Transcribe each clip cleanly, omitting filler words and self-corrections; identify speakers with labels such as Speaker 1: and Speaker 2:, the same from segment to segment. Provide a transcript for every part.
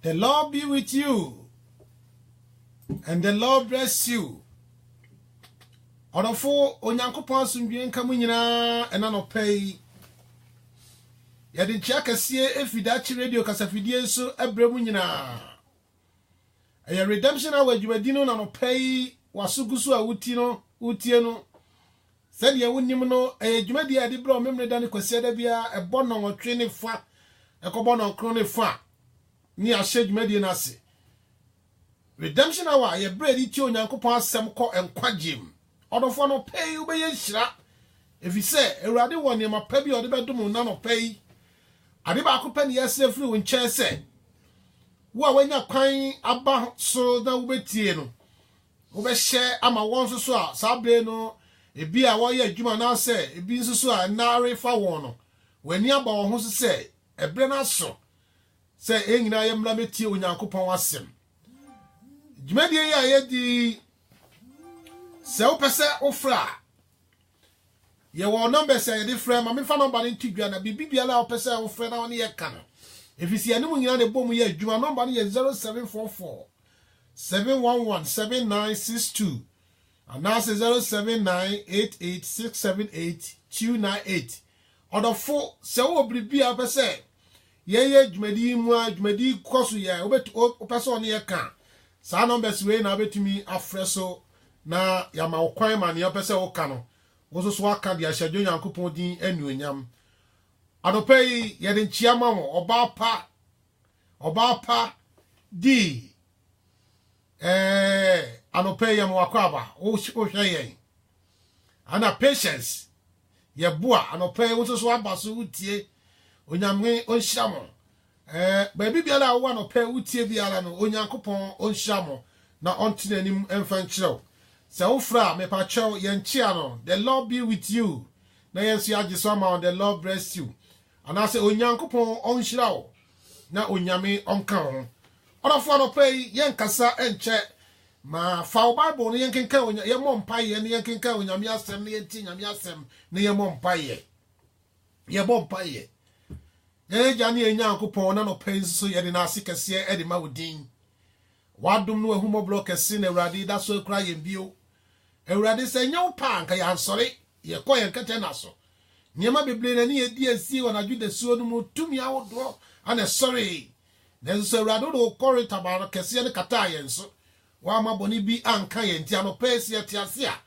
Speaker 1: The Lord be with you, and the Lord bless you. Odofo onyankopon asundwe nka mu nyina ena no pay. Ya de chia kasie efidachi radio kasafidie nso abremu nyina. Aya redemption awa dwumadino na no pay wasugusu a utie no. Said ye wonim no dwumadi ade bro memre dane kwase da bia ebo no nwotwe ne fa ekobo no kro ne fa ni ahye dwumadi na ase. Redemption awa ye bread ti onyankopon asem ko enkwagem. Odofo no pay ubeye hira. Efise Awurade woni ma pa bi ode bedum na no pay. Ade ba akopɛ ne yɛsɛ firi wo nkyɛn sɛ wo a wanya kwan aba so na wobetie no wobɛhyɛ ama wɔn so so a sabre no ebi a wɔyɛ adwuma na sɛ ebi nso so a naare fa wɔn no wani aba wɔn ho so sɛ ebre na so sɛ enyina yɛ mmra metie onyankopɔn asɛm dwumadie yi a yɛdi sɛ wopɛ sɛ ofra ye wo number say ye different ma me fa number nti dwa na bibia la opese wo frɛ na woni ye ka no efisi ane mu nyina de bom ye adwuma number ye 0744 711 7962 and now 07988678 odofo se wo bribia opese ye adwumadi mu adwumadi koso ye opese oni ye ka sa numbers we na betumi afrɛ so na ya ma kwan ma ne opese wo ka no woso so aka dia hyadwo Nyankopon din anuonyam adopei ye de nchiama wo oba pa di anopei ya mo akwaba o hwe yen ana patience ye boa anopei woso so aba so utie onyame onhyamo ba bibia la wo anopei utie biara no Onyankopon onhyamo na ontine nim emfa nkyerɛw. So fra me pa chow yenchiano, the Lord be with you. Na yensu agisoma, the Lord bless you. And I say onyankopon onhyira na onyame onka ho. Odofo no pay yenkasa enche ma fa Bible no yenkenka ye mompaye ne yenkenka onyame asem ne yenti nyame asem ne ye mompaye. Ye mompaye. Ye jani enyankopon na no pay so ye de na asikese e de ma wodin. Wadum no ehumo block ese na Awurade da so kra yembio. Awurade se nyaw pa nka ya nsore ye ko ye nkete na so nyema bebre na ne ye di asi wona dwude suo no mu tumi awodo ana sorry na so Awurade do kore tabaro kese ne kata ye nso wa ma boni bi anka ye ntia no pese ye tiase a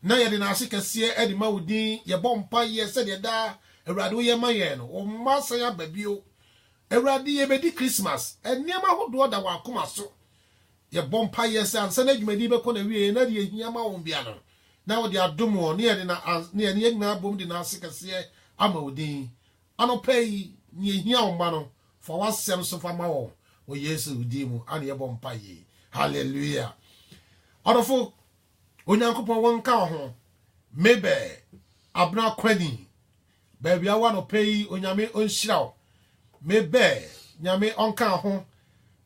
Speaker 1: na ye de na ase kese e de ma wodin ye bompa ye se de da Awurade ye ma ye no o ma sa ya babio Awurade ye bedi Christmas enema hodo da wa akoma so ye bompa yes and sana dwumadi be ko na wie na de ehia ma won bia no na wo de adom wo ne ye na bom de na asekase ama odin anopai ne ehia wo ma no for wasem so fa ma wo Yesu udi mu ane ye bompa ye hallelujah adofo Onyankopon won ka ho mebe abna kwani ba bia wa no pai onyame onhyira wo mebe nyame onka ho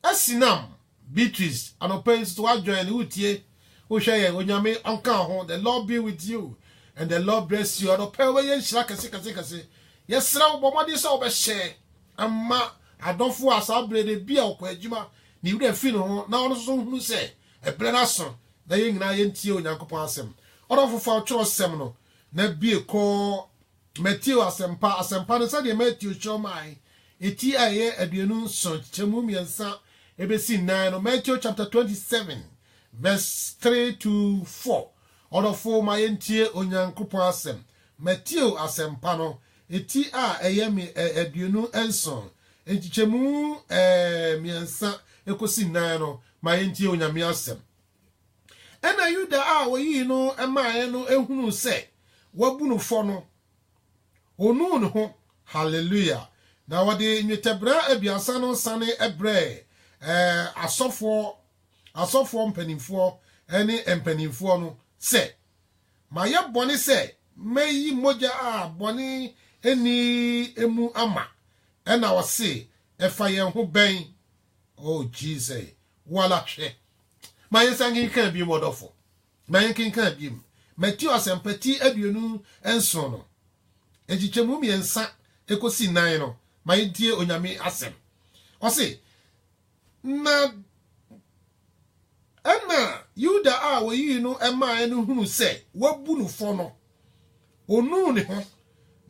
Speaker 1: asinam Beatrice anopens to join utie uhwe ye onyame anka ho the Lord be with you and the Lord bless you anope we ye nhira kase yesra wo bomodi so be hye amma adonfo asabre de bia okwadwuma ni wura fi no ho na ono so hunu se ebre na so na ye nyina ye ntie Onyankopon asem odonfo fa otworo sem no na bie ko Matthew asempa no se de Matthew chomai eti aye aduenu so chemu miensa ebesi 9 no Matthew chapter 27 verse 3 to 4 odofo ma yentie Onyankopon asem Matthew asempa no eti a eyemi aduenu enson entichemu miensa ekosi 9 no ma yentie onyame asem ena Yuda a woyi no emaye no ehunu se wabunu fo no onu no ho hallelujah na wade nyetebra abiasa no sane ebre asofo mpanimfo ene empanimfo no se maye boni se meyi moja a boni eni emu ama ena wose efa ye ho ben oh Jesus wala hwe maye sangi kan bi modofo maye kan bi Matthew asempati aduonu enso no ejichemu miensa ekosi 9 no maye die onyame asem ose na Emma, you da are where you know a man who say, what bunu for no? O no,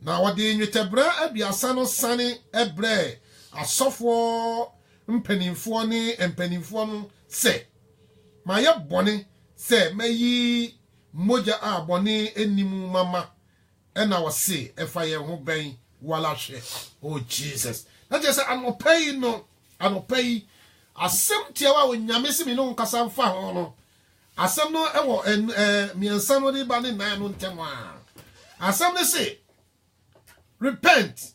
Speaker 1: now what the Nutabra, a be a son of Sunny, a bre, a software, penny phony and penny phone say. My up bonny, say, may ye moja a bonny any mama, and I was say, if I am obeying while I share. Oh, Jesus. That just I'm not paying no, I'm not paying. Asem tiawa wo nyamesi mi no nkasa mfa ho no asem no ewo miensa no de ba ne nan no ntemo a asem ne say repent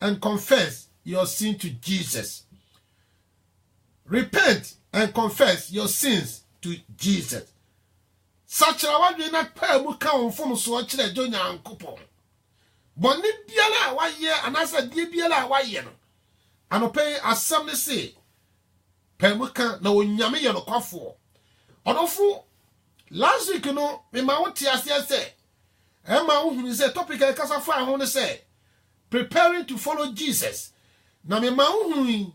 Speaker 1: and confess your sin to Jesus. Repent and confess your sins to Jesus. Such a wadwe na pa mu ka onfom so o kire jo nyankopon bonni biala wa ye anasa die biala wa ye no anope asem ne say Pemuka na onyame ye no kwafo odofo last week no me ma wote ase se e ma wo hunu se topic e kasa fa ho ne se preparing to follow Jesus na me ma wo hunu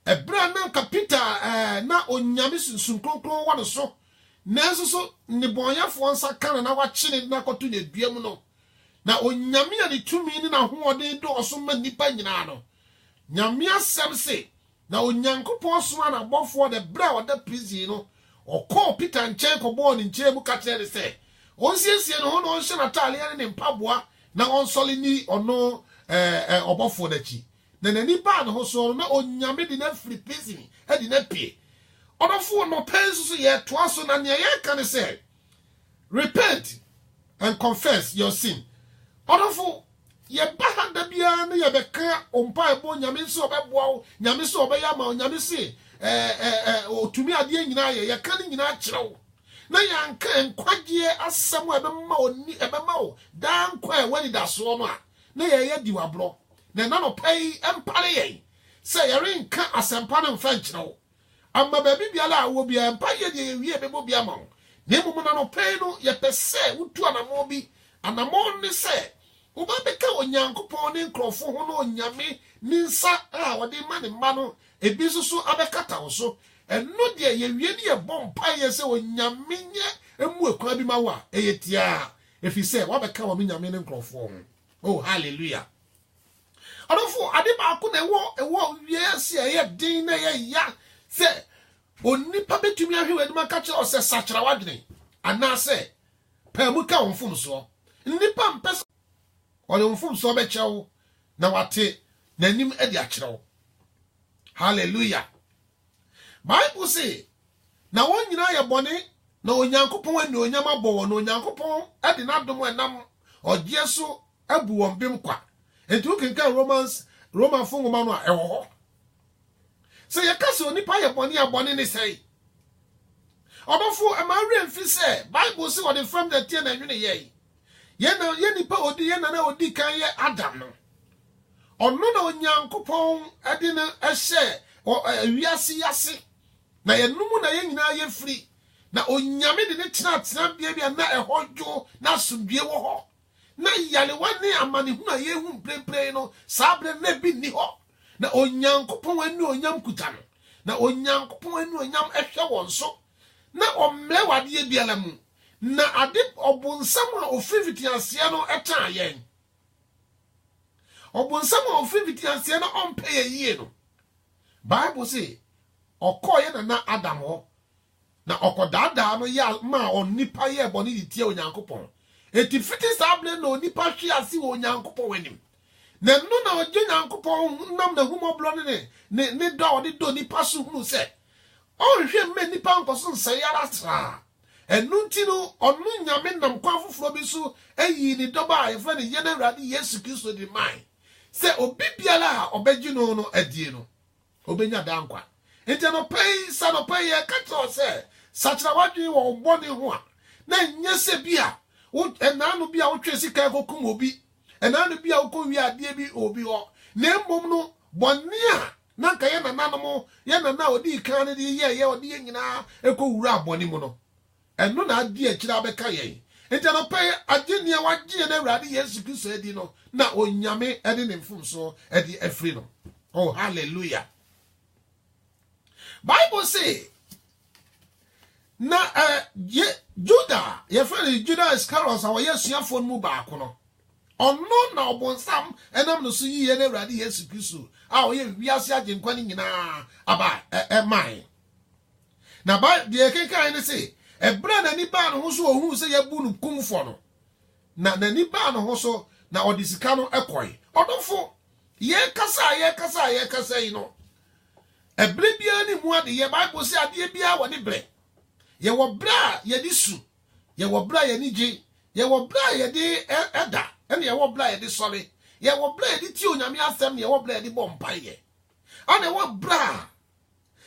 Speaker 1: e bra na kapita na onyame sunsun kronkron wa no so nanso so ne bonyafo nsa kan na wa chine na koto ne duam no na onyame ya ne tumi ni na hoɔden do so ma nipa nyina no nyame asɛm se na onyankopɔn soma na bɔfoɔ de bra wada prison no ɔkɔ Peter nkyɛn kɔbɔɔ ne nkyɛn mu ka kyerɛ ne sɛ ɔnsiesie no ho na ɔnhyɛ n'ataaleɛ ne mpaboa na ɔnsɔle ni ɔno ɔbɔfoɔ n'akyi na n'ani baa ne ho so na onyame de na firi prison de na pie ɔdɔfoɔ no pɛn so yɛ toa so na nea yɛka ne sɛ repent and confess your sin ɔdɔfoɔ ye bahanda bia na ye beka ompa ebo nyame se obeboa nyame se obeyama nyame se otumi ade nyina ye ka ne nyina kyerɛw na yanka enkwagye asɛm ebema oni ebema o dan kwa wani da so no a na ye di wabro na na no pai empare ye se ye renka asɛmpa no mfa nkyerɛw amma ba bibia la wo bia empa ye de wie bebo bia ma na emu na no pai no ye pese wutu anamo bi anamo ne se Uba beka onyankopon ne nkrofo ho no onyame ninsa a wode ma ne ma no ebi so abekata wo so eno de ye wie ne ye bompa ye se onyame nye emu ekwa bi ma wa eyetia efi se wa beka wo nyame ne nkrofo ho oh hallelujah adofo ade ba ko na ewo wie se ye din na ye ya se onipa betumi ahwe wadi maka kire o se sachira wadwene ana se pa mu ka wonfom so nipa mpes Ode mfum so be chew na wate nanim edi akyerew. Hallelujah. Bible say na won nyina ye bone na onyankopon ani onyama bo won onyankopon edi na dom enam ogye so abu won bem kwa. Enti ukenka Roman fungoma no a ewo ho. Se ye kase onipa ye bone ne sei. Odofo amare mfi se Bible say ode from the tie na nwene ye. Ye nipa odi ye na odi kan ye Adam no ono na onyankopon ade na ehye wiase yase na ye numu na ye nyina ye free na onyame de ne tena bia na ehodwo na asomdue wo ho na yale wane amane hu na ye hu prempren no sabre na bi ni ho na onyankopon anu onyam kuta no na onyankopon anu onyam ehwe won so na omle wade bia la mu na ade obunsam a ofriviti ase no eta yen obunsam a ofriviti ase no ompe ye no Bible say okoye na Adam ho na okodada no ya ma onipa ye boni ditie onyankopon eti fiti sable no onipa hwe ase wo onyankopon wanim na no na oje onyankopon nam na humoblo ne do ode do nipa so hunu se o hwe me nipa nkoso nsayara tra enunti no onu nyame nam kwa foforo bi so ayi ni doba e fa ne ye na Awurade Yesu Kristo di mai se obi biala obeji no adie no obenya dankwa enti no pay sa no pay e ka to se sachira wadwi wo boni ho a na nyese bia wo enanu bia wo twesi ka kokum obi enanu bia wo ko wi ade bi obi ho na mbom no boni a na nka ye na nanom ye na odi kan ne ye odi nyina ekowura boni mu no eno na adi akira beka ye enti no pay agye wagye na Awurade Yesu Kristo edi no na onyame edi ne mfum so edi afri no oh hallelujah Bible say na Judah ye friend Judah Iscariot awo yesuafo mu ba akono ono na obonsam enam no so yiye na Awurade Yesu Kristo a oye wiase agenkwa ni nyina aba mai na ba de kenkan ne say ebra na ni ba no ho so ohun se yabu no kumfo no na ni ba no ho so na odisika no ekoi odofo ye kasa yi no ebre bia ni mu ade ye Bible say ade bia wo ne bre ye wo bra ye di su ye wo bra ye ni je ye wo bra ye di eda ene ye wo bra ye di sori ye wo bra ye di ti onyame asem ye wo bra ye di bompai ye ane wo bra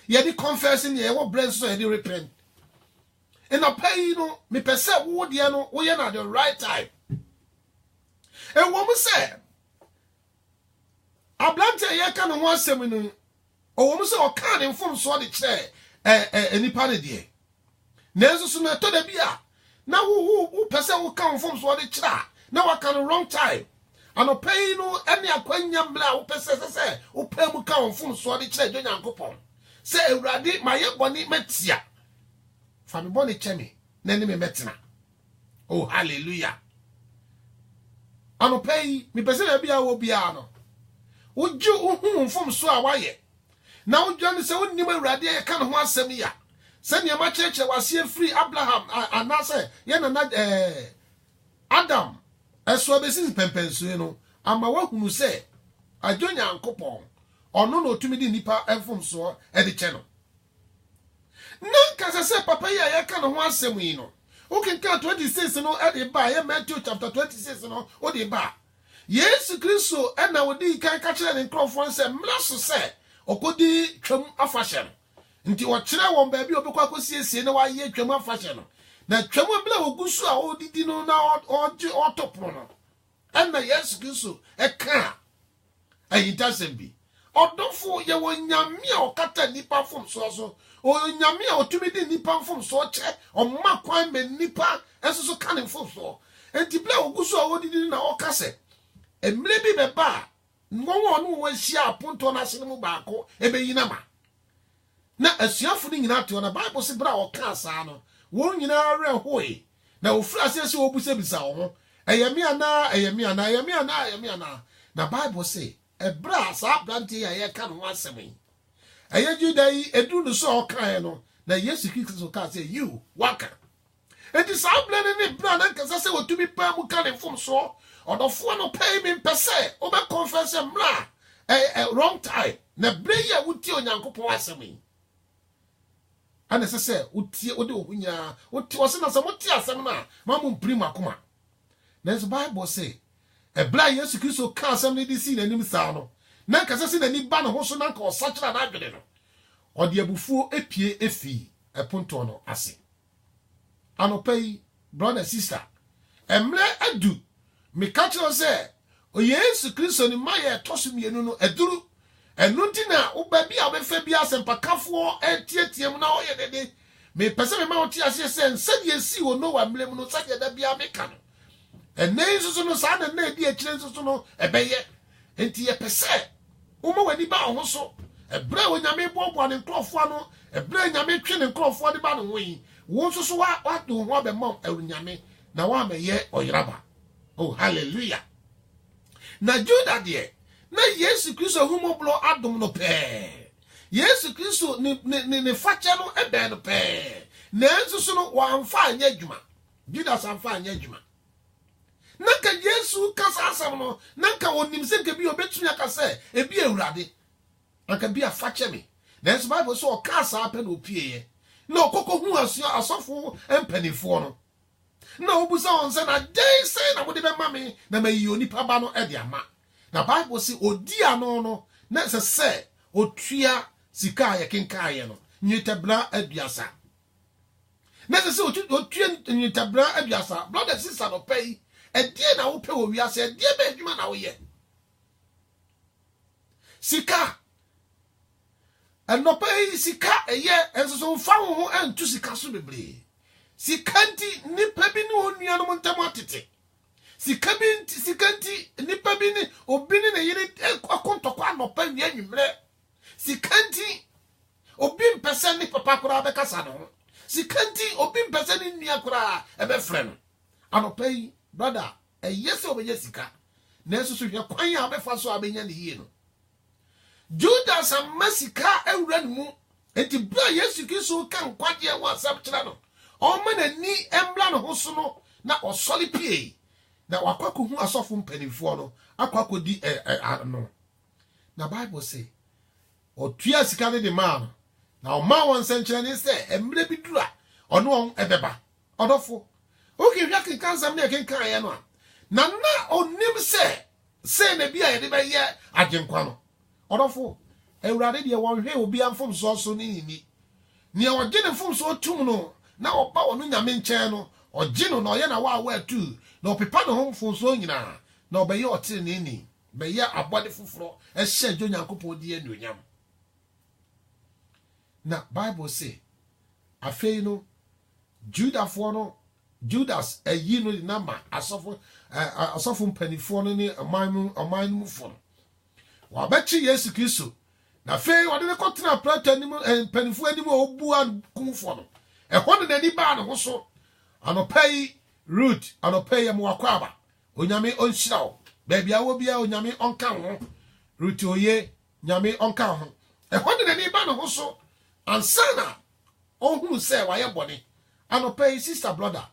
Speaker 1: ye di confessing ye wo bra so ye di repent in a pay no me pese wo de no wo ye na the right time e wo mu say ablante ye ka no ho asem no o wo mu say o ka ne mfom so de kire enipa ne de nenso so na to da bia na wo pese wo ka mfom so de kire na wa ka no wrong time ano pay no ene akwanya mla wo pese se wo pay mu ka mfom so de kire jo Nyankopon se Awurade ma ye boni metia fa me boni chemi na ni me metena oh hallelujah ano pay me pese na bia wo bia no uju uhun mfom so a waye na uju ne se wonnim Awurade ye ka no ho asem ya se ne ma cheche wase free Abraham anase ye na Adam eso besi pempensu no ama wahunu se adwo Nyankopon ono no otumi di nipa mfom so e de che no nanka se papa ye ka no ho asem yi no ukinka 26 no e de ba ye Matthew chapter 26 no o de ba Yesu Kristo ena wodi kan ka kire ne nkrofo se mlaso se okodi twam afahye no nti wo kire won ba bi obekwa kosiesie ne wa ye twam afahye no na twam bla ogusu a odidi no na otopro no ena Yesu Kristo e ka ayitasem bi odofo ye wonyame a okata nipa fom so onyame a otumi di nipa fom so che omma kwan me nipa enso ka ne fom so enti bla ogusu a odidi na okase emre bi beba ngonwo no wo hia aponto na sene mu baako ebeyina ma na asuafo ni nyina to na Bible se bra o ka asa no wo nyina re hoe na ofura se wo busabisa wo eyemi ana na Bible se ebra sa branti ya ye ka no asemi eye Judai edu no so o kan no na Yesu Kristo ka se you waka enti sa blane ne bra na kasa se wotumi pa mu ka ne fom so odofo no pay me pese o be confess mra wrong time na breya wuti Onyankopon asemi ana se wuti ode ohunya wuti wose na se muti asem na mamu mprim akoma na the Bible say ebra Yesu Kristo ka asem ne di si na nim sa no na kasa se na ni ba no ho so na ka osachira na adwene no ode abufuo epie efi eponto no ase anopai brother sister emre adu me catch you say o Yesu Kristo ni maye tosumienu no eduru enunti na uba bia obefa bia sempakafo etietiem na oye dede me pese me ma oti ase se nsade esi wo no wa mlem no sade da bia meka no enne nsusu no sa na edi akire nsusu no ebeye enti ye pese uma wani ba ho so ebra wonyame bobo ne nkrofo no ebra nyame twe ne nkrofo de ba no wi wo nsusu wa do ho abemam awunyame na wa meye oyiraba oh hallelujah na Judah de na Yesu Kristo humoblo adom no pe Yesu Kristo ne fache no ebe no pe na nsusu no wa amfa anya adwuma Judas amfa anya adwuma nanka Yesu kasa asam no nanka onim se ke bi obetumi akase ebi Awurade nanka bi afache me na nso Bible so o kasa ape no opie na okoko hu asofo empanifo no na obusa on se na dey say na wode be mame na mayi onipa ba no e de ama na Bible say odi ano no na se otua sika ya kenkaye no nyitabra aduasa na se otua nyitabra aduasa brother sister no pay e die na wo pe wo wiase e die be adwuma na wo ye sika pay sika eye enso so fa ho antu sika so bebre sikanti nipa bi ne onua no ntamo atete sikanti nipa bi ne obi ne yire akontokwa anopa wi anwumre sikanti obi mpese ni papa kura be kasa no sikanti obi mpese ni nua kura e be frɛ no anopai brother yes obeye sika na esusu hwe kwan ya be fa so abenya ne yie no Judas and Masika ewura mu enti bra Yesu Kristo kan kwade wa asam kira no o ma ni embla no ho so no na osoli pie na wakwako hu asofo mpanimfo no akwako di no na Bible say otua sika ne de man na o ma won senkyere ne se emre bi dura ono on ebeba odofo okay hwa ken kansam ne ken kan ye no na onim se na bia ye de be ye agenkwa no odofo ewurade de won hwe obi amfom so ni ne ogene fom so tum no na oba wono nyame nkyɛn no ogene no ye na wa tu na opepa no homfom so nyina na obeye otire ni be ye abode foforo ehye jo nyankopɔn di anuonyam na Bible say afei no Judas ayi no di number asofo mpanifo no ni aman mu fo wa bachi Yesu Kristo na afei wode ne kotena prata ni mpanifo anim obu an kumfo no ehɔ ne ni ba no ho so anopai Ruth anopai ya mwakwaba onyame onhyira wo baby awo bia onyame onka ho Ruth oye nyame onka ho ehɔ ne ni ba no ho so ansana ohunu se wa ye bone anopai sister brother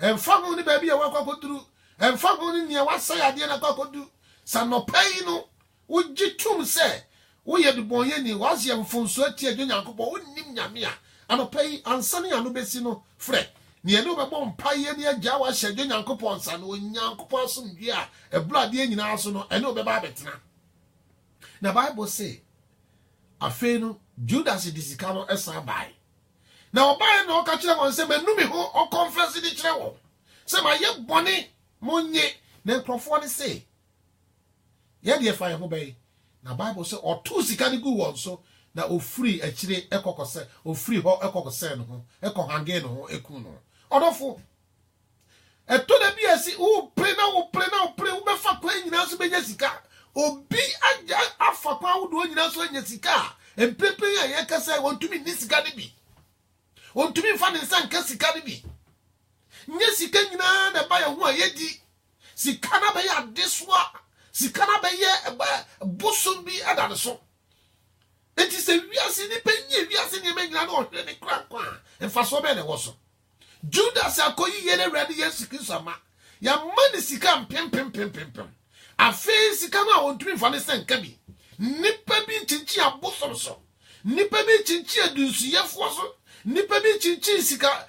Speaker 1: emfa ho ni baby awo akwakoduru emfa ho ni nia wasaya ade na akwakodu sanopai no wogitum se wo ye de bonye ni wasie mfonso atie dwo nyankopɔ wonnim nyame a anopai ansane ya no besi no frɛ ne ene obɛbɔ mpaye ne agya wa hyɛ dwo nyankopɔ nsa no nyankopɔ asomdwe a ebulade nyina so no ene obɛba abetena na Bible say afei no Judas disika no esa bai na obai no ka kire won se manumi ho o confess di kire wo se ma ye bone monye na nkrofo ne se ye de fa ye ho bai na Bible say otu sika ne gu won so na ofuri akire ekokose ofuri ho ekokose no ho ekohange no ho eku no odofo eto na bi asi wo pre wo be fa kwa nyina so benya sika obi aja afa kwa wo do nyina so anya sika empepe ya ye kasa wontumi ni sika ne bi wontumi fa ne nsa nka sika ne bi nye sika nyina na ba ye ho ayedi sika na ba ya deswa sika na ba ye bosom bi adane so enti se wiase ni penye wiase ni menyina na ohwe ne krankwa emfa so be ne wo so Judas akoyi ye ne ready Yesu Kristo ama ya mani sika mpem afi sika na wontumi fa ne senka bi nipa bi chinchi abosom so nipa bi chinchi adusu yefo so nipa bi chinchi sika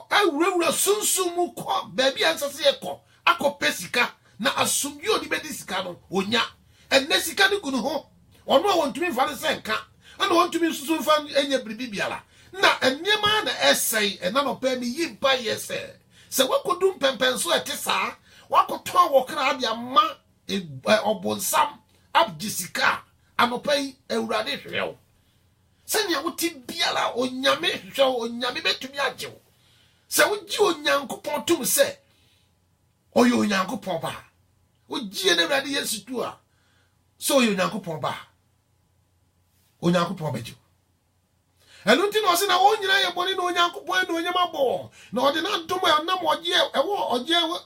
Speaker 1: awurawura sunsumu ko ba bi ansase ye ko akopɛ sika na asumdwe odi bedi sika no onya enne sika ne gunu ho ono a wontumi fa ne senka ana wontumi susu fa enya bibibiala na eniema na esai ena no pa mi yimpa yese se wakodum pempenso etesa wakoton wokra bia ma obonsam abjisika anopai ewurade hwew se nya wuti biala onyame hwew onyame betumi agyew se wugi onyankopon tum se oyo onyankopon ba wugie ne ewurade Yesu tu a so oyo onyankopon ba onyankopon bejo enunti no se na wonyina ye boni no onyankopon no onyama bo na ode na domo ya nam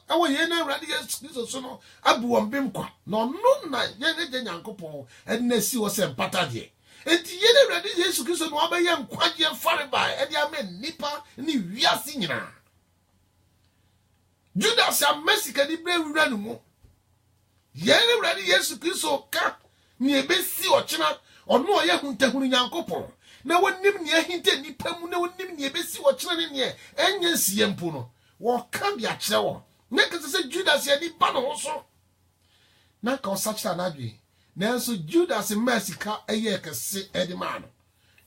Speaker 1: ewo ye na ewurade Yesu Kristo so no abu ombem kwa no no na ye ne je nyankopon enne si wo se mpata de enti ye na ewurade Yesu Kristo no abaye nkwaje fare ba e de amen nipa ni wiase nyina Judas a Mexico di bre wura no mu ye na ewurade Yesu Kristo ka ni ebesi ochina ono oye huntahunu nyankopon na wonim ne ahinte nipa mu na wonim ne ebesi wo kyerɛ ne ne enye nsie mpo no wo ka bia kyerɛ wo na kese se Judas ya ni ba no ho so na ka osakyera na adwe nanso Judas Masika eye kese edima no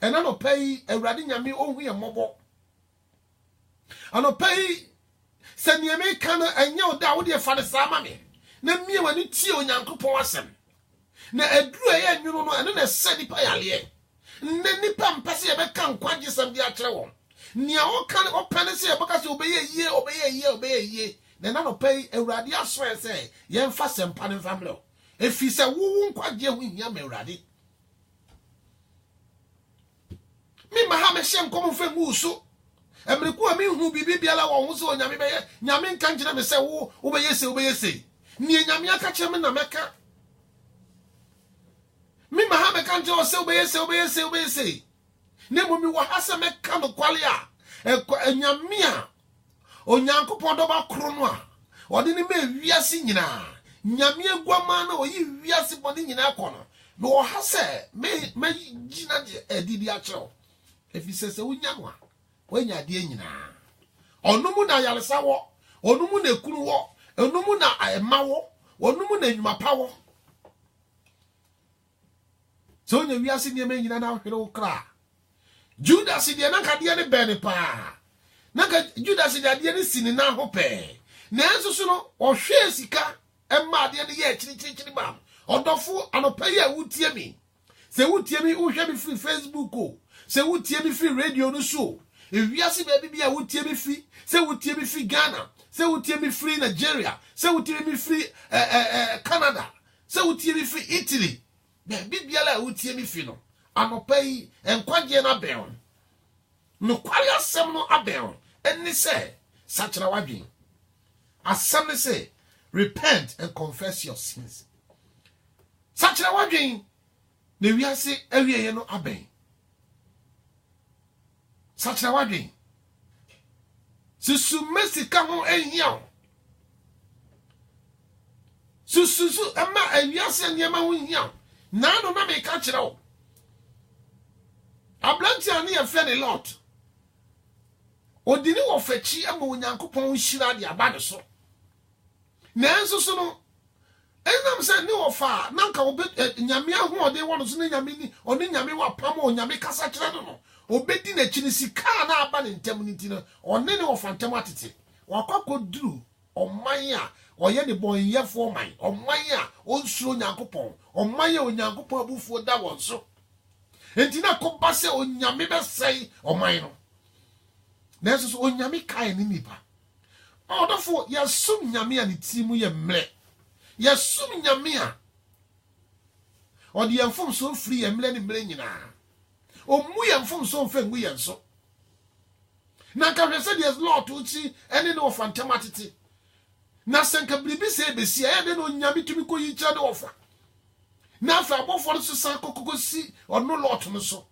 Speaker 1: ena no pai awurade nyame ohu ye mmɔbɔ ano pai se niame ka na enye oda wo de fa de sa ma me na mie wani tie onyankopɔn asɛm na aduru eye nwunu no eno na se nipa yale ne nipa mpase ye beka nkwaje sam dia kyerɛ wo nia wo kan opane se ye beka se obeye yie na na no pai awurade asoe se ye mfa sempa ne famle efi se wo nkwaje hu hia ma awurade me ma ha me hye nkom fa mu so emreku a me hu bibi biala wo ho so onyame beye nyame nka nkire me se wo beye se ni nyame aka kire me na meka me ma ha me ka nkire o se wo beye se ne mo mi wo ha se meka no kwale a nyame a onyankopon do ba kro no a odi ni me wiase nyina nyame agwama na oyi wiase bodi nyina kono me wo ha se me gina edidi a kire efi se wunya no a wanya de nyina onumu na yaresa wo onumu na ekuru wo onumu na ema wo onumu na enwuma pa wo so nya wiase ne me nyina na hwere wo kra Judas de na ka de ne bene pa na ka Judas de ne sini na ho pe na enso so no ohwe sika emma de ne ye chiri ba odofo anopa ye wutie mi se wutie mi uhwe mi free Facebook o se wutie mi free radio no so ewiase ba bibia wutie mi free se wutie mi free Ghana se wutie mi free Nigeria se wutie mi free Canada se wutie mi free Italy ba bibia la wutie mi free no anopa yi enkwaje na ben no kwari asem no aben eni se sachira wadwen asem ne say repent and confess your sins sachira wadwen na wiase awieye no aben sachira wadwen susu mesika ho ehia susu ama awiase niema ho hia na no na me ka kire o ablanti ani ye fe ne lot odini wo fachi ama onyankopon hira de abade so nanso so no enam se ni wo fa nanka wo nyame ahoode wo no so ne nyame ni oni nyame wa pam o nyame kasa kire no obedi na chini sika na aba ne ntem ni ti no oni ne wo fa ntem atete wakwakoduru oman a oye ne bonyefo man oman a onsuro nyankopon oman a onyankopon abufuo da won so entina komba se onyame be sei oman no nanso so onyame kai ni nipa odofo yasum nyame a ne timu ye mre yasum nyame a odi yemfom so free ye mre ni mre nyina omu yemfom so mfa ngu ye so na ka hwese de lord uchi ene no fantamatiti na senka bribi se besia ye de no onyame tumi ko yi kira de ofa na afa abofo so san kokosi ono lot no so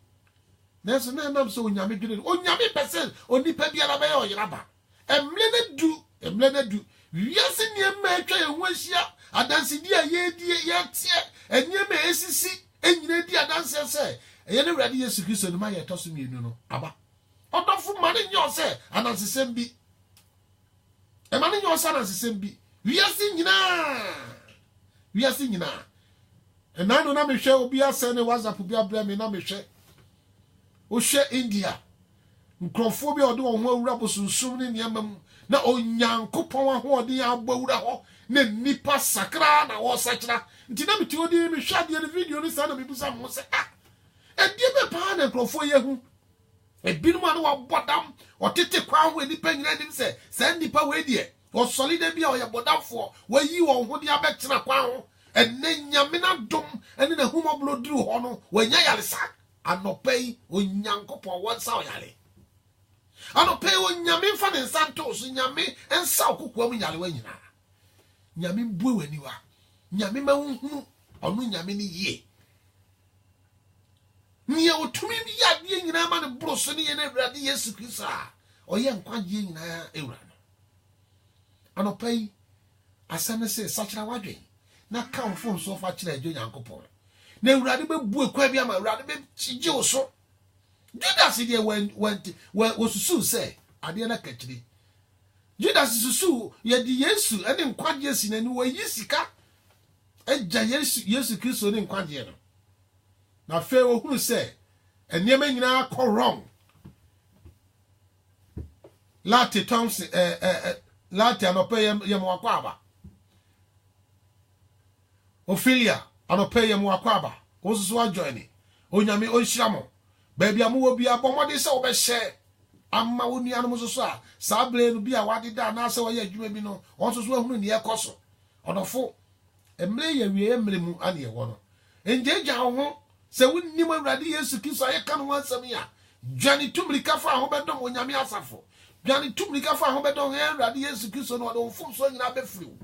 Speaker 1: nanso na nam so onyame dwene onyame pese onipa bia la be oyiraba emle na du wiase niema atwa ye ho ahia adanse di a ye tie eniema esisi enyina di adanse se ye ne wrade Yesu Kristo no ma ye toso mienu no aba odofo mane nyo se anansesem bi e mane nyo se anansesem bi wiase nyina enano na mehwe obi asene WhatsApp bi abra me na mehwe o hwe India nkrofo bi ode wo ho awura bosunsum ne niamam na onyankopon ahoode ya abawura ho na nipa sakra na wo sakra nti na meti odi mehwe ade ne video ni sa na mebusa mo se edie be pa na nkrofo ye hu ebinum anu wa bodam otete kwa ho nipa nyina nim se sa nipa we die o solide bi o ye bodamfo wa yi wo ho de abetena kwa ho enne nyame na dom enne na humoblo duru ho no wanya yaresa anopai onyankopon wonsa oyare anopai onyame mfa ne nsanto so nyame ensa okokwa mu nyare wanyina nyame mbuwe waniwa nyame ma hu onu nyame ni ye niye otumi bi yade nyina ma ne broso ne ye na Awurade Yesu Kristo a oye nkwaje nyina ewura no anopai asane se sachira wadwen na kamfo so fa kire adwo nyankopon na Awurade be bu ekwa bi ama Awurade be chije wo so Judas de went susu say ade na kachiri Judas susu ye di Yesu ene nkwaje si na ni wo yisika eja Yesu Kristo ne nkwaje no na fe wo hunu say eniema nyina ko wrong lati Thompson lati anope yem wakwaba Ophelia anope yem wakwaba osusu ajoini onyame onhyiramo baby amuwo bia bomode se wo be hye amma wonu anu so a sabre no bia wade da na se wo ye adwuma bi no onsoso ahunu ne ekoso odofo emre ye wie emre mu ane ye wo no enjeja ho se wonnim Awurade Yesu Kristo aye kan ho asam ya Johnny Tumrika for Hobedon when Yami Asafo. Johnny Tumrika for Hobedon and Radi Yesu no don't form so in Abbey Flew.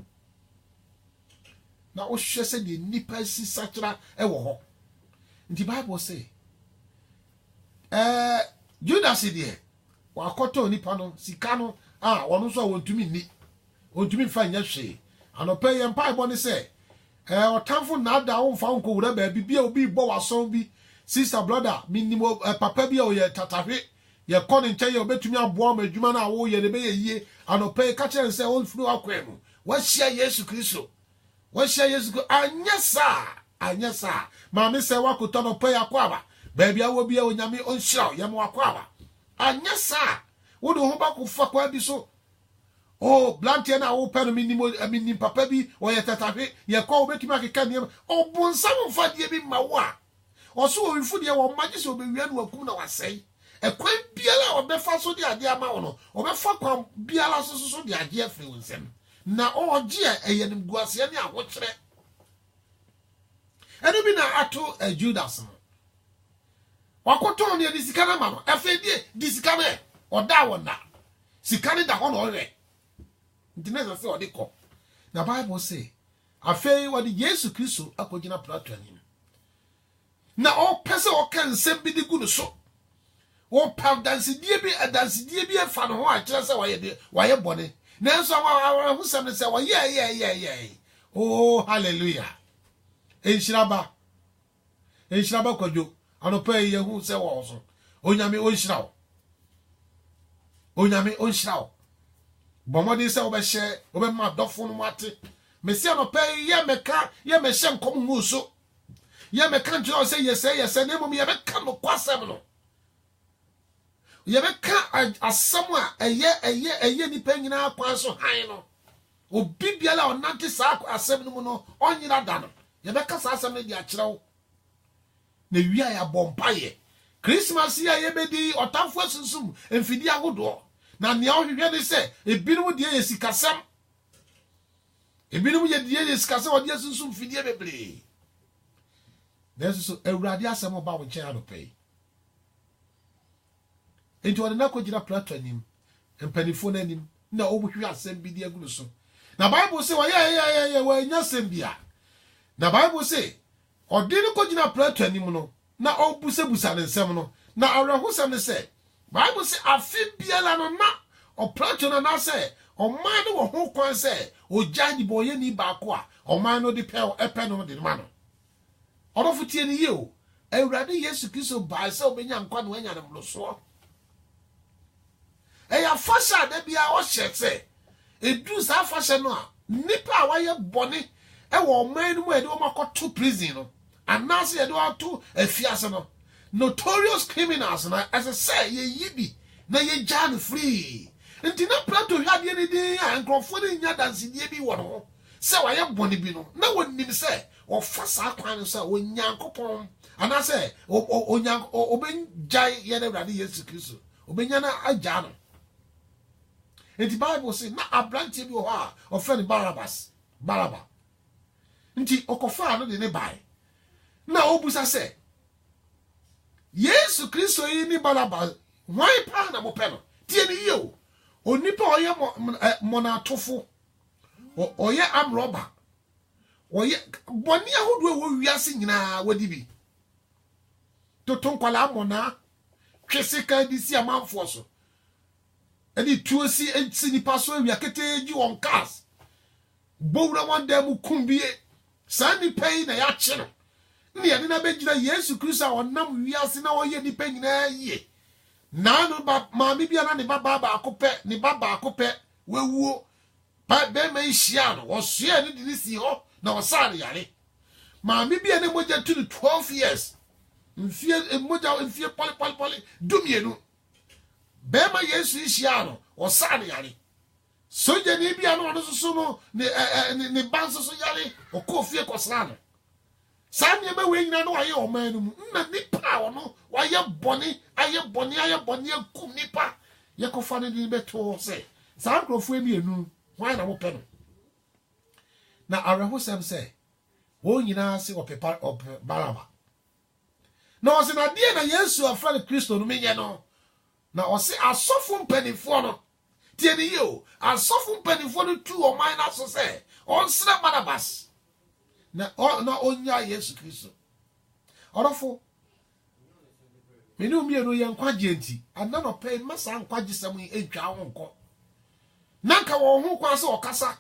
Speaker 1: Now, what she said the nipper see such a war. The Bible say, Judas idea. Wakoto Nipano, Sicano, one also want to me find your shade. And a pay and pie bonnie say, or Tamful now down found cold, be boa so be. Sister brother, minimo papabia ye tatare, ye calling tell you bet to me a bomb a jumana wo ye the bay ye, and a pay catcher and say all flew aquam. What share yes, Christo? What share yes, and yes, sir, Mammy say, what could turn a pay a quava? Baby, I will be a yammy on show, yamo quava. And yes, sir, what do Hobaku fuck will be so? Oh, Blantiana open a minimo, a minim papabi, or ye tatare, ye call me to make a canyon, oh, bon, some of ye be my wa. Also, we food your majesty will be real Kuna was say. A quaint biala or befa so the idea maono, or befa biala so the idea fluence him. Now, oh, dear, a yen guasiania, what's that? And be now ato a Judas. Wakoton near this canamano, a fade this cane, or that one now. Sicani da one already. The next thing they call. The Bible say, I feel what the Yesu Christo, a cogina platon him. Now all person or can send be the good so. All pound dance dear be a dance dear be a fan who I just why a bonnet. Now some who some say, well, yeah. Oh, hallelujah. In Shraba Kojo, and pay you who say also. Onyami Onshrow. Onyami Onshrow. Bomadi say over share, over my dofun mati. Messiano pay ye me car, ye me shem come muso. Ye me can't you say yes, and name me ever come quassamino. Ye me can't as somewhere a year depending on our so high no. O bibiala or nanti sack as 7 mono on your dano. Ye me can't assembly the achrow. Ne we are bompaye. Christmas here ye be di or tamfos sum and fidia wood. Now, now you hear they say, a bit with the Sikasam. A bit with the Sikasam or the Sum Fidia Bebli. There's a radiasam about when child pay. Into an Nakojina platon him and pennyphone him. No, we are sent be the Aguso. Now, Bible say, well, yeah, well, yes, Sembia. Now, Bible say, or didn't Kojina platon him. Now, all Busabusan and Semono. Now, our Husam say, Bible say, I feel Biala no na or Platon and I say, or man or who can say, or Johnny boy any bakwa, or man no the pearl a pen on the man. Or of 10 years, a rather yes to kiss by so many young quan when I'm blossom. A fashion that be our shed say, it does our fashion no, nipper wire bonnet, a woman where do got 2 prison, and now see a do 2 a fiasano. Notorious criminals, as I say, ye yibi, na ye jan free. And did not plan to have any day and confiding ya dancing ye be one. So I am bonibino. No one need say, or fast our crime, sir, when yanko pom. And I say, o yang o ben jai yada radi yes to kiss. Obenyana a jano. And the Bible says, not a branch of your heart, or friend Barabbas. Nti okofa no de ne bai. Na obusa say, Yesu Kristo yi ni balaba why pa na mo pe no tie ni yo onipa oye monatofo oye am robber oye boni ahodo wo wiase nyina wadi bi toton kwala mona twesika di si amanfo so edi tuosi enti nipa so awia keteji on cars bowra wanda mu kumbie sani pay na ya che no ni ade na begina Yesu Kristo a onam wiase na oye nipa nyina ye na no ba maami bia na ne baba akopɛ wewuo ba be ma hia no wosoe ne de si ho na wosare yare maami bia ne moja to 12 years mfie moja mfie poli dumienu be ma Yesu hia no wosare yare soja ni bia no so no ne banso so yare okofie kosra no Sanya me we nyina no aye o man mu na nipa ono waye boni aye boni kum nipa ye ko fa ne din beto se sa nkrofo emienu hwan na mo pe no na areho sem se wo nyina se o pepa o baraba na ɔse na die na Yesu afra ne Kristo no menye no na ɔse asɔfo mpanifo no tie ni yo asɔfo mpanifo no tu ɔman na so sɛ ɔnsra Barnabas na onya Yesu Kristo ɔrɔfo menu mienu yɛ nkwagye nti ana no pɛ masa nkwagye sɛm etwa ho nkɔ nanka wɔ ho kwa sɛ ɔkasa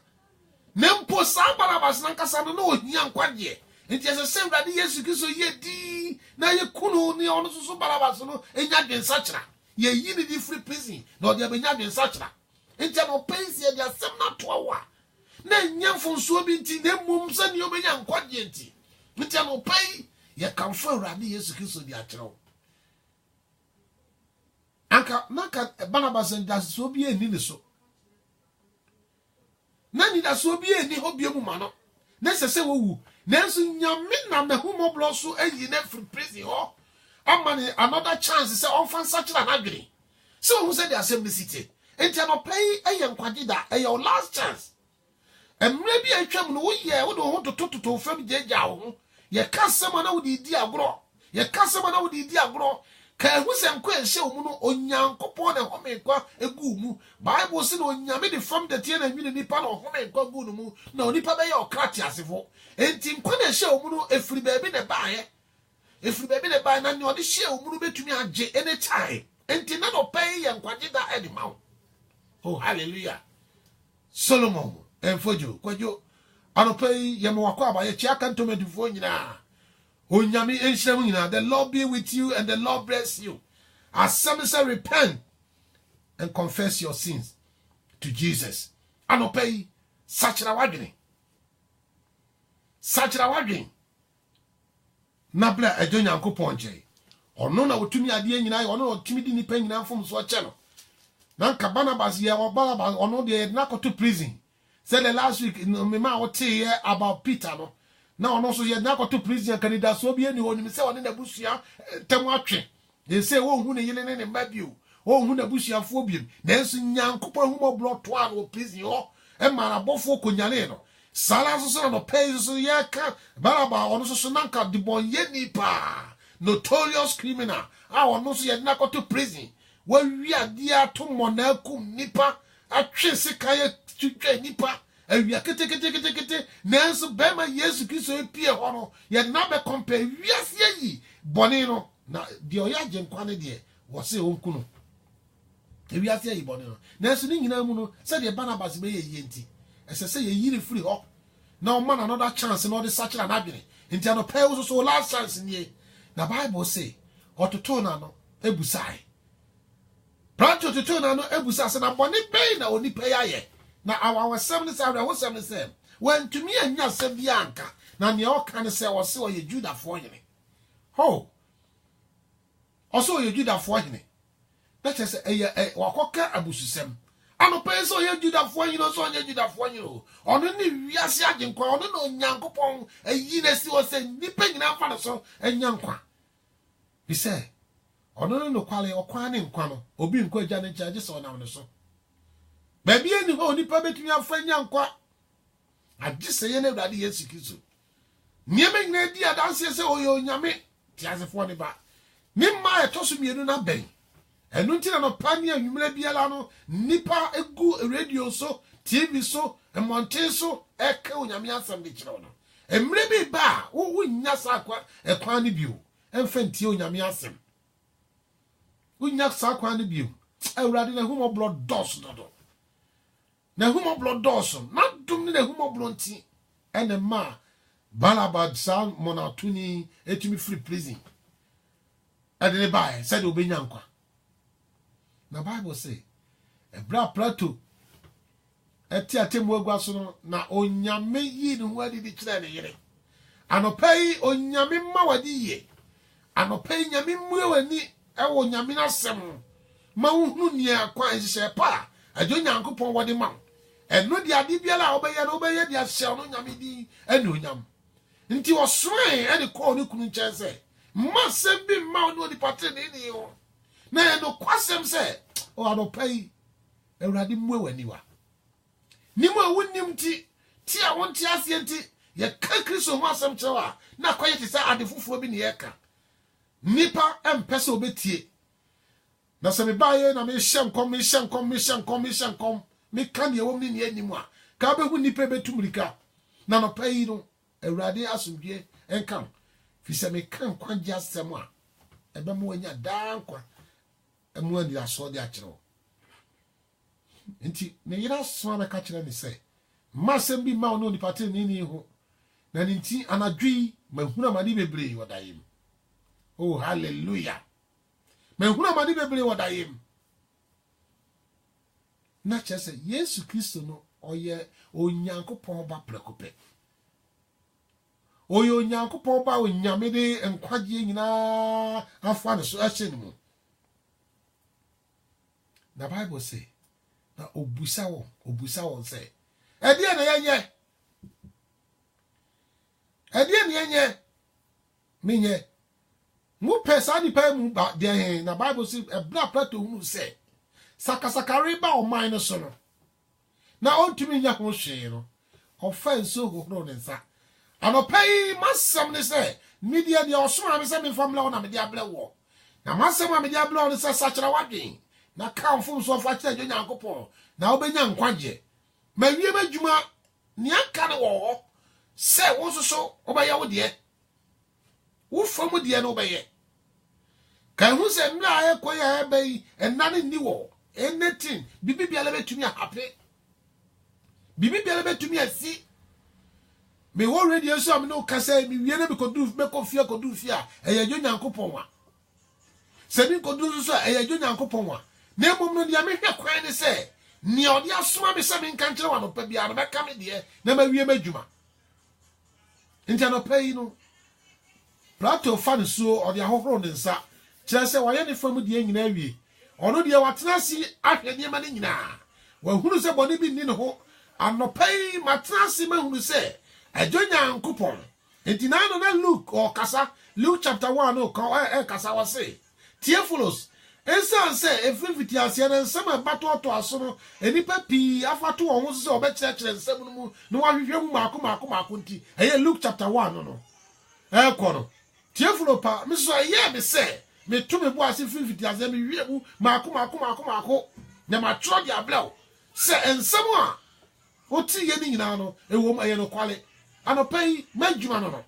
Speaker 1: na mpo sa Barnabas nankasa no na ohia nkwagye nti ɛsɛ sɛ Awurade Yesu Kristo yɛ di na yɛ kunu ne ɔno so Barnabas no enya dwensa kyera yɛ yi ne di free prison na ɔde abenya dwensa kyera nti no pɛ sie de asɛm na to awa na nya mfonso bi nti na mmom sɛ ne obenya nkwagye nti no pɛ yɛ kamfo Awurade Yesu Kristo di akyerɛw anka Barnabas ndaso bi eni ne so na ni daso bi eni ho bi mu ma no na sese wowu nanso nyame na mahumoblo so ayi na free prison ho amane another chance say on fan sachira na dwene so who said the assembly city enti no pay aye nkwagye da your last chance emre bi atwam no wo ye wo do ho tototo fam jeja wo ye kasema na wo di agro ye kasema na wo di agro ka hu se nko ehye wo mu no onyankopon na homekwa egu mu bible se no onyame de fam de tie na nwine nipa na homekwa gu no mu na onipa be ye okrati asefo enti nko na ehye wo mu no efiri baabi na baaye na ne ode hye wo mu no betumi agye anytime enti na no pay ye nkwagye da edi ma wo oh hallelujah Solomon enfojo kwajo anopay ye mo wakwa ba ye chiaka ntomedufo nyina onyame enhyira mu nyina the Lord be with you and the Lord bless you as some say repent and confess your sins to Jesus anopay sachira wadwene na bla ejo nyankopon nche ono na otumi ade nyina ono na otumi di nipa nyina mfom so che no na nka Barnabas ye Barnabas ono de na koto prison said the last week me ma wote here about Peter no na ono so ye na koto prison candidate so bi eni oni se oni na busua temu atwe they say wo hu ne yele ne mabio wo hu na busuafo biem na enso nyankopon hu mo blood to an prison ho e mara bofo konyale no sala so no pay so ye ka Barnabas ono so nanka de bon ye nipa notorious criminal ono so ye na koto prison wa wi ade ato monakum nipa atwe sikaye twitwa nipa awia kete nanso bema Yesu Kristo epie ho no ye na be compare wiase yi bone no na de oya genkwa ne de wo se onku no wiase yi bone no nanso ni nyina mu no se de Barnabas be ye yenti ese se ye yiri free ho na o man another chance no de sachira na bene nti ano pay wo so last chance nie na Bible say ototo na no ebusai Brancho to na no ebusa se na bone pay na oni pay aye na our 77 when to me anya se bianka na ne o kan se wo se o ye Juda fo hene ho also ye Juda fo hene that is wakoka abususem ano pay so ye Juda fo hene so anya Juda fo hene ono ni wiase agenkwa ono no nyankopon ayi na si wo se nipa nyina fa so enyankwa bi se ono no kwale okwa ne nkwa no obi nkwa agya ne nchaje so na ne so baby eni ho nipa betumi afanya nkwa agye se ye na Awurade Yesu Kristo nieme nyina di adanse se oyo nyame tiasefo ne ba ni ma etoso mienu na ben enu ntina no pani anwumra biala no nipa egu radio so TV so emonte so eka onyame asam de kire no emre bi ba wo nya sa ekwa ne bio emfantie onyame asam unya sa kwa ne bio Awurade na humo blood dos dodo na humo blood dos na dum ne humo blonti ene ma Barnabas sa monatuni etumi free prison adene bae said obenya nkwa na Bible say ebra plato eti atemu agwa so no na onyame yi ne ho adi di kire ne yere anopai onyame ma wadi ye anopai nyame muewani ewo nyame na sem ma hunu ne akwa nhye pa adwo nyankopon wode ma eno di ade biala obeye di ahye no nyame di ene onyam nti osran ene ko ne kunu nkyese ma sem bi ma no di patre ne ni ho na eno kwasem se o anopai Awurade muewani wa nimu awunim ti a wonti ase nti ye ka Kristo ho asem kyewa na kwaye ti sa ade fufuro bi ne ye ka nipa empese obetie na se me baye na me hyenkom me kan ye wom ni animu a ka behu nipa betumrika na no payi no awurade asomdwe enkam fi se me kan kwagye asem a ebe mo anya dankwa emu ani aso de akiro nti ne yira so na ka kire ni se masem bi ma ono ni pate ni ho na nti anadwi mahuna mani bebre wadayim. Oh hallelujah. Mahuna mani bebre wadayim. Na chese Yesu Kristo no oye onyankopon ba prekope. Oye onyankopon ba onyame de enkwagye nyina afa ne so ahye ne mu. The Bible say na obusa won say ede na yenye minye mu pesa ni pa mu ba de na Bible say ebra plato hu say sakasakare ba o man no so no na ontumi nya ho hwe no offense ho ne nsa anopai masam ne say media de osoma me say me famla wo na me de abla wo na masam a me de abla wo ne say sachira wadwen na kamfo so fa kira dwonya nkopon na obenya nkwagye mawie madwuma ni aka ne wo se wo so obaye wo de wo famu de no obaye kan hu se mra aye koya ebe enane ni wo anything bibi bia le betumi happy bibi bia le betumi asi me wo radio so am no kasa mi wie na me kodu me kodu fia eye dwonya nkopon wa se mi kodu so eye dwonya nkopon wa na mom no dia me hwe kwan ni se ni odi asoma me se me nka nkere wa no pa bia no be ka me de na ma wie madwuma ntia no pa yi no plato fan so odi ahohoro ne nsa kire se waye ne famu de nyina awie ono de watena si ahwe niema ne nyina wa hunu se bone bi ni ne ho anopai matena si ma hunu se adwonya nkopon ntina no na Luke chapter 1 no kasa wa se Theophilus ensan se efifiti ase na nsema bato to aso no enipa pi afato won so se obekire nsem no mu no wahwehwe mu mako nti eye Luke chapter 1 no kono Theophilus pa me so ye me se me to me bo ase fifiti ase me wie mu mako na ma tro dia blaw se ensem a oti ye ni nyina no ewom eye no kwale anopai madwuma no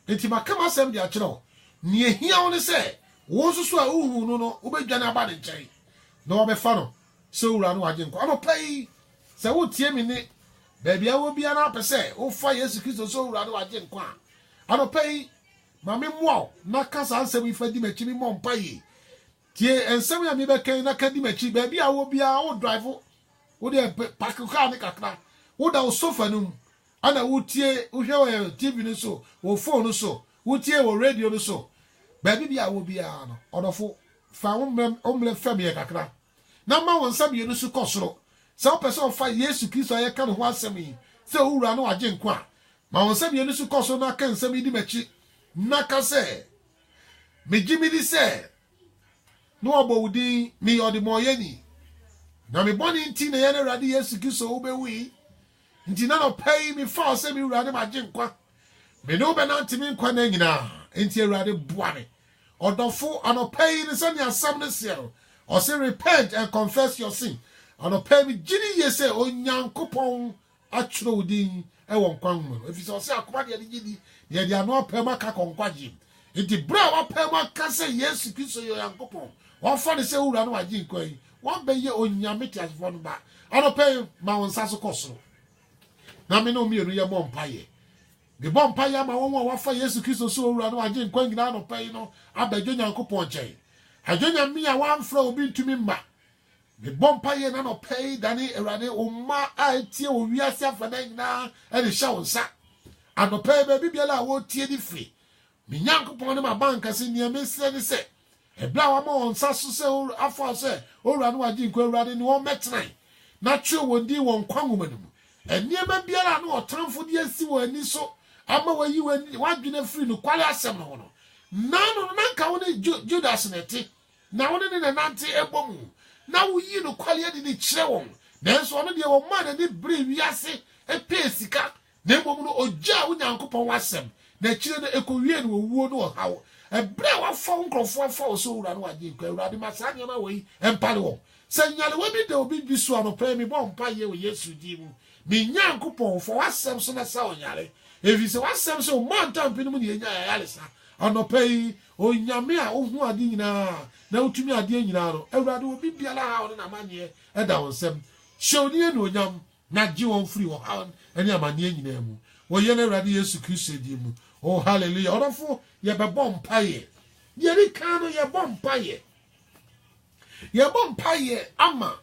Speaker 1: enti makama sem dia kire ni ehia won se wo so a uhu no no ubedwane aba de nkyai na obefa no se owura no waje nko anopai se wo tie mi ni ba bia wo bia na pese wo fa Yesu Kristo so owura no waje nko a anopai mame mo na kasa ansem ifa di machi mi mo mpaye tie ensem ya mi be kan na kadi machi ba bia wo bia wo drive wo de park car ne kakra wo da wo sofa num ana wo tie wo hwe TV no so wo phone no so wo tie wo radio no so baby bia wo bia no odofo fa omle famie kakra na ma won sabie no su kosoro se o person fa Yesu Kristo aye kan ho asem yi se owura no age nko a ma won sabie no su kosoro na kan nsem di machi na ka se me gimi di se no obowudi mi odi moyeni na me boni nti na ye na rade Yesu Kristo obewi nti na no pay mi fa se mi owura ne age nko me no be na ntimi nko na nyina enti awurade boane odofo anopai ni se ni asam ne se o say repent and confess your sin anopai mi gini yese onyankopon atworo udin e won kwan mu efise o say akoma de gidi de de ano apem aka konkwaje enti bra wa pem aka se Yesu Kristo yo yankopon won fa ne se wura no waje nkwan won be ye onyame tiasfo no ba anopai ma won saso kosoro na me no mi enu ye mo mpaye the bompa ya ma won wa fa Yesu Kristo so owura no age nkwan gina no pai no abadwo nyankopon nchen adwonya mi ya wan fra obi ntumi mma the bompa ye na no pai dani ewrade umma atie owiase afana nyina e de sha wonsa anopai ba bibiala wo tie di free mi nyankopon ne ma banka se nia mesre ni se ebla wa ma wonsa so se afo se owura no age nkwan ewrade ni won metran na twe wondi won kwanwoma mu eniema biara no otamfo de asi wo ani so ama wayi wadwene free no kwale asem no no nanu nanka woni Judas neti na woni ne nante ebomu na wuyi no kwale ade ni kire won nanso ono de wo man ne bre wiase e pesika na ebomu no ogya wonyankopon wasem na chire no ekowie no owuo no hawo ebra wa fa nkrofo afa so wura no ade nkwa wura de masanya ma wei empare wo se nyale we bi de obi bi so anopa mi bo mpa ye we Yesu di mu mi nyankopon fo wasem so na sa onyare evi se wasem so man tampi no mu ne nya yale sa anopa yi onyame a ohu ade nyina na utumi ade nyina no ewurade obi biala ha wo na manye eda wonsem shoni enu onyam na ji won free wo ha eni amane nyina mu wo ye na ewurade Yesu Kristo di mu oh hallelujah orofo ye be bompaye ye ri kan ye bompaye ama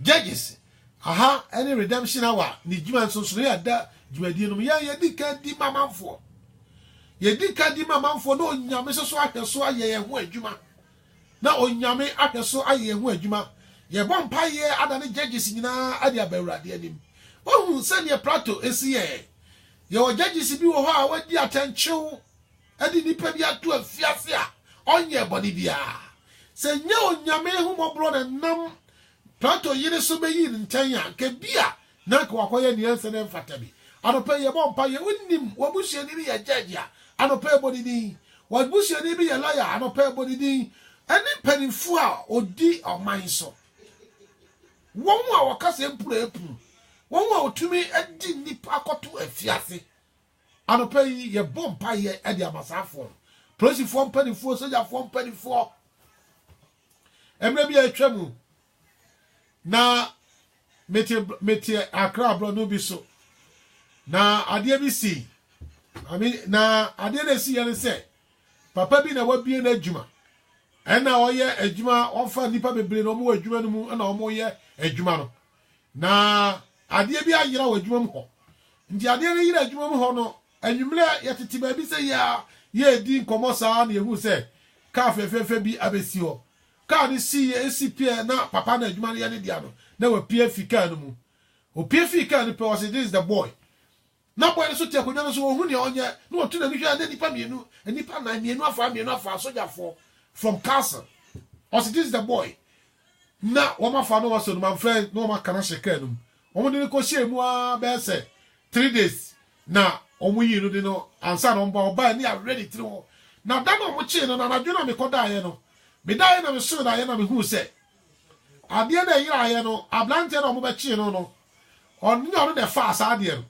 Speaker 1: judges aha any redemption hour ni juma nso ya da jumadi no ye dika di mamanfo ye dika di mamanfo no onyame so ahweso aye ye ho adwuma na onyame ahweso aye ye ho adwuma ye bompaye adane judges nyina ade abawurade anim ohun se ne prato esi ye o judges bi wo ho a wadi atanchew adi nipa bi ato afiase a onye boni bia se nye onyame hu mobro na nam prato yire so beyi ntanya ke bia na ko akoye ne ense ne mfata bi anopa ye bompa ye unnim wabusie ni bi ye judge a anopa bodi ni wabusie ni bi ye lawyer anopa bodi ni ani panifu a odi oman so won a wakase empuru epu won a otumi adi nipa akoto afiase anopa ye bompa ye adi amasafo polisi fo panifu soja fo panifu emre bi atwamu na meti akra bro no bi so na ade bi si na ade na si yele se papa bi na wabie na adwuma ena oye adwuma onfa nipa bebre no mo adwuma no mu na omo ye adwuma no na ade bi ayira wadwuma mu ho ndi ade bi yira adwuma mu ho no anwumle yetete ba bi se ya ye di nkomo saa na ehu se ka fefefe bi abesi ho ka ni si SCP na papa na adwuma ya ne dia no na wa pie fika no mu o pie fika no pe was this the boy na boy so te akonya no so ohun ne onye na otu na ni hwa na nipa mienu nipa na mienu afa soja for from castle was this the boy na wo ma fa no was no my friend no ma kana sheka no wo de ko hye mu a be se 3 days na omu yi no de no ansa no mba oba ni ready through na da no mo chi no na adwuna me koda ye no me da ye na me so da ye na me hu se ade na yira ye no ablante na mo be chi no oni no de fa asa ade no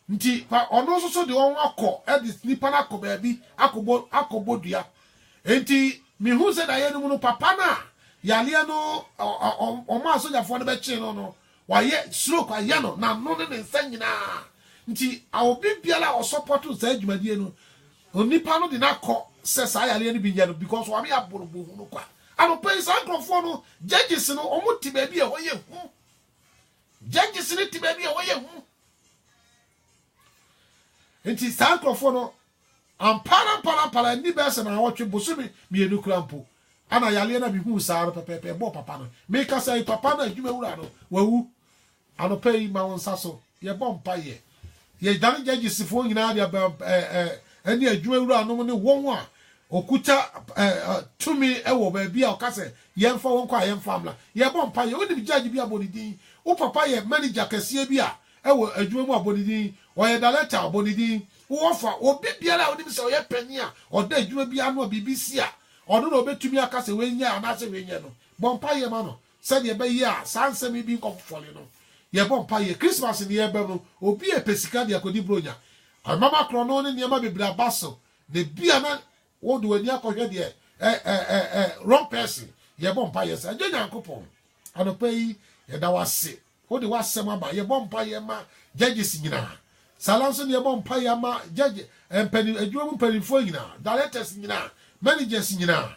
Speaker 1: nti pa ono so de won akọ edis nipa na akọ ba bi akobo dua enti me hu se da ye no no papa na yale no o ma so jafo no be chi no wa ye stroke aye no na no ne nsa nyina nti awobi biala o support sa adwumadie no onipa no de na akọ se sa yale no bi nya no because wa me aborobo hu no kwa ano pay sa nkrofo no judges no o muti ba bi e ho ye hu judges ni ti ba bi e ho ye hu enti sa nkrofo no ampara ni be se na wotwe bosumi mienu krampo ana yale na bi hu sa ro pepepe bo papa no me ka say papa na adwuma wura no wawu ano pay ma won saso ye bompa ye dan judges fo nyina dia ani adwuma wura no ne won a okuta tumi ewo ba bia o kase yemfa won kwa yemfa amla ye bompa ye oni bi judge bi abonidi o papa ye manager kase bia ewo adwuma mu abonidi o ye director abonidi wo fa obi biara oni bi se o ye pani a o da adwuma bia no BBC a ono no betumi akase wenya anase wenya no bompa ye ma no se de be ye a sanse mi bi nkofole no ye bompa ye Christmas ni ye be no obi e pesika de akodi bronya amama krono ne niam bebra baso ne bia na wo do ani akohwe de wrong person ye bompa ye se agye nyankopon anopa yi ye da wase wo de wasem aba ye bompa ye ma judges nyina salanso ne ye bompa ye ma judge empani adwuma mpanifo nyina directors nyina managers nyina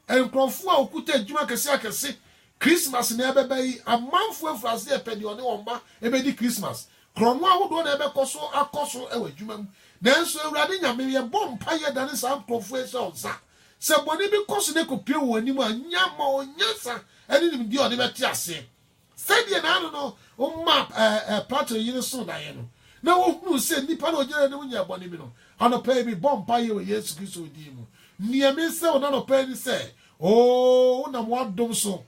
Speaker 1: enkrofo a okuta adwuma kese Christmas na ebebe yi amanfo afrase epedi one womba ebedi Christmas krono ahodo na ebekoso akoso ewa adwuma nanso awurade nyame ye bompa ye dane sa nkrofo esonsa se boni bi koso ne kopie woni mu anya ma onyasa eni nim di one beti ase sedie na anu no umma pato yire so da ye no na wo hunu se nipa na ogere ne munya boni bi no anopa bi bompa ye we Yesu Kristo di mu niame se ona no pa ni se o una mo adom so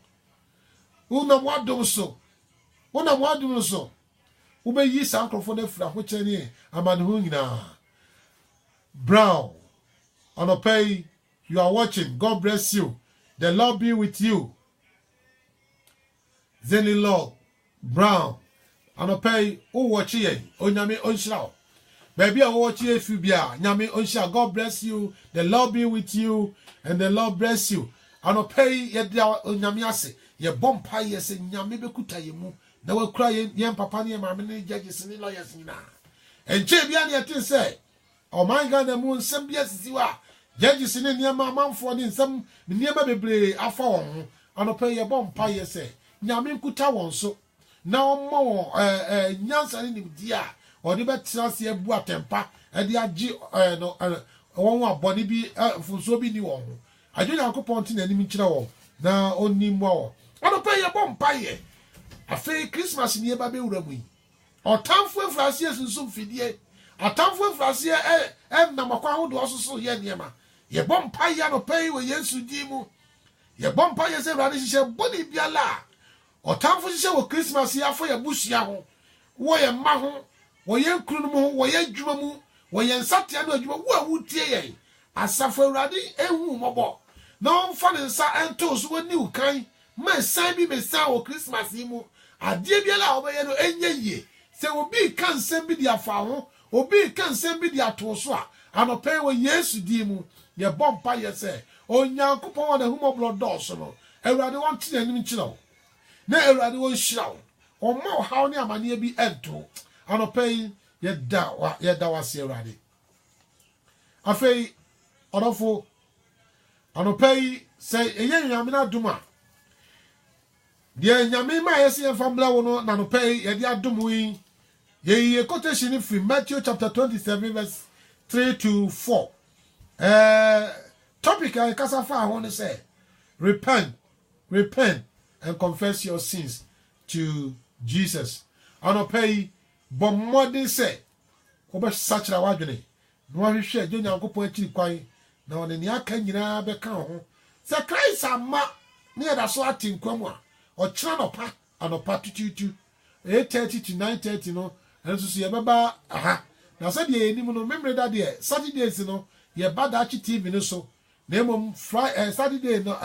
Speaker 1: ube yi sa nkrofo na fura ho cheni amane ho nyina Brown. Anopay, you are watching. God bless you. The Lord be with you. Zenilog Brown. Anopay, who watch ye? Onyame onshao. Baby, I watch ye fibia. Nyame onshao. God bless you. The Lord be with you. And the Lord bless you. Anopay, ye dia onyamiase. Ye bompa ye se nyame bekuta ye mu. Na we kura ye papa ne mama ne judges ne lawyers nyina. Enche bia ne yete say, oh my God, the moon nsem bia sisiwa. Judges ne niam amanfo ne nsem niam bebre afa won. Anopay ye bompa ye se nyame nkuta won so. Na omo nyansa ne nimdia. Odi betra se ebu atempa. E de agi no won abone bi funso bi ni won. Adwe Yakopon ti na nim kire won. Na oni mu wo. Anopay ye bompa ye. Afi Christmas ni eba be wura mu yi. Otamfo afrase sunsun fidie. Atamfo afrase na makwa ho do ososo ye niema. Ye bompa ye anopay we Yesu di mu. Ye bompa ye se rade hihye boni biala. Otamfo hihye wo Christmas ye afo ye busua ho. Wo ye ma ho, wo ye nkuru mu ho, wo ye dwuma mu, wo ye nsatia no adwuma wo awutie ye. Asafo rade ehu mobo. Na onfa ne nsa ento so woni ukan. Ma san bi me san wo Christmas yi mu. Ade biala obeye no enye ye. Se obi kan sem bi dia fa ho, obi kan sem bi dia to so a, anopay wo Yesu di mu. Ye bompa ye se, Onyankopon wa na humo blood so no. Ewurade won ti na nim kire wo. Na ewurade won hira wo. Omma hawo ne amane bi ento. Anopay ye da wase ewurade. Afei odofo anopay say eye nyame na duma. The nyame ma yesi enfambla wo no na no pay ye dia adumu yi ye quotation from Matthew chapter 27 verse 3 to 4. Topic I kasa fa ho ne say repent and confess your sins to Jesus. Anopay bomodi say ko be sachira wadwene no ahwehwe je Nyankopon akiri kwan na one ne aka nyina be ka ho se Christ ama ne da so atinkwamu a ochira nopa anopa tututu 8:30 to 9:30 no enso so ye beba aha na se de enim no memre da de Saturdays no ye bada chi TV no so na mom Saturday no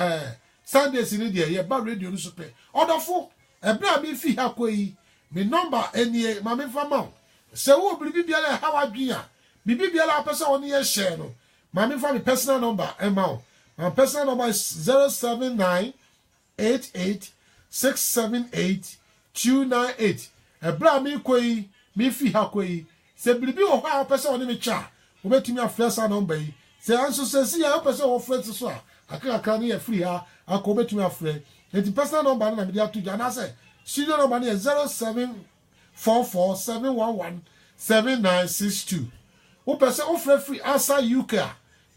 Speaker 1: Sundays ni de ye ba radio no so pe odofo ebra mi fi ha koyi me number enie ma me fama se wo bibi biala ha wadwen a bibi biala pesa woni ye share no ma me fa me personal number ema my personal number is 07988678298. Ebra mi koyi mi fi ha koyi se bibi wo ha pesa woni me cha wo betimi afresa number yi se anso se si ya pesa wo frɛ so a akaka ne ye free ha akọ betimi afrɛ enti personal number na me dia to jana se studio number is 074471179962. Who person offer free outside UK.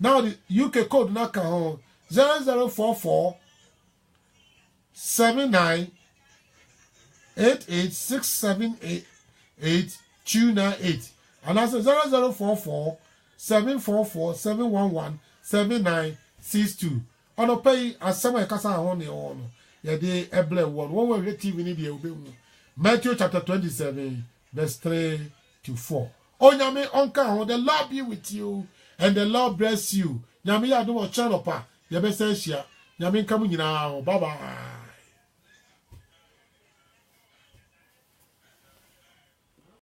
Speaker 1: Now the UK code na kan ho 00447988678829. And that's 00447447117962. On pay as some kasa ho ne ho. Ye de eble one way TV ni de obehu. Matthew chapter 27 verse 3 to 4. Onyame onka ho, the Lord be with you and the Lord bless you. Nyame ya do mo channel pa ye be se hia. Nyame nka mu nyina ho. Bye bye.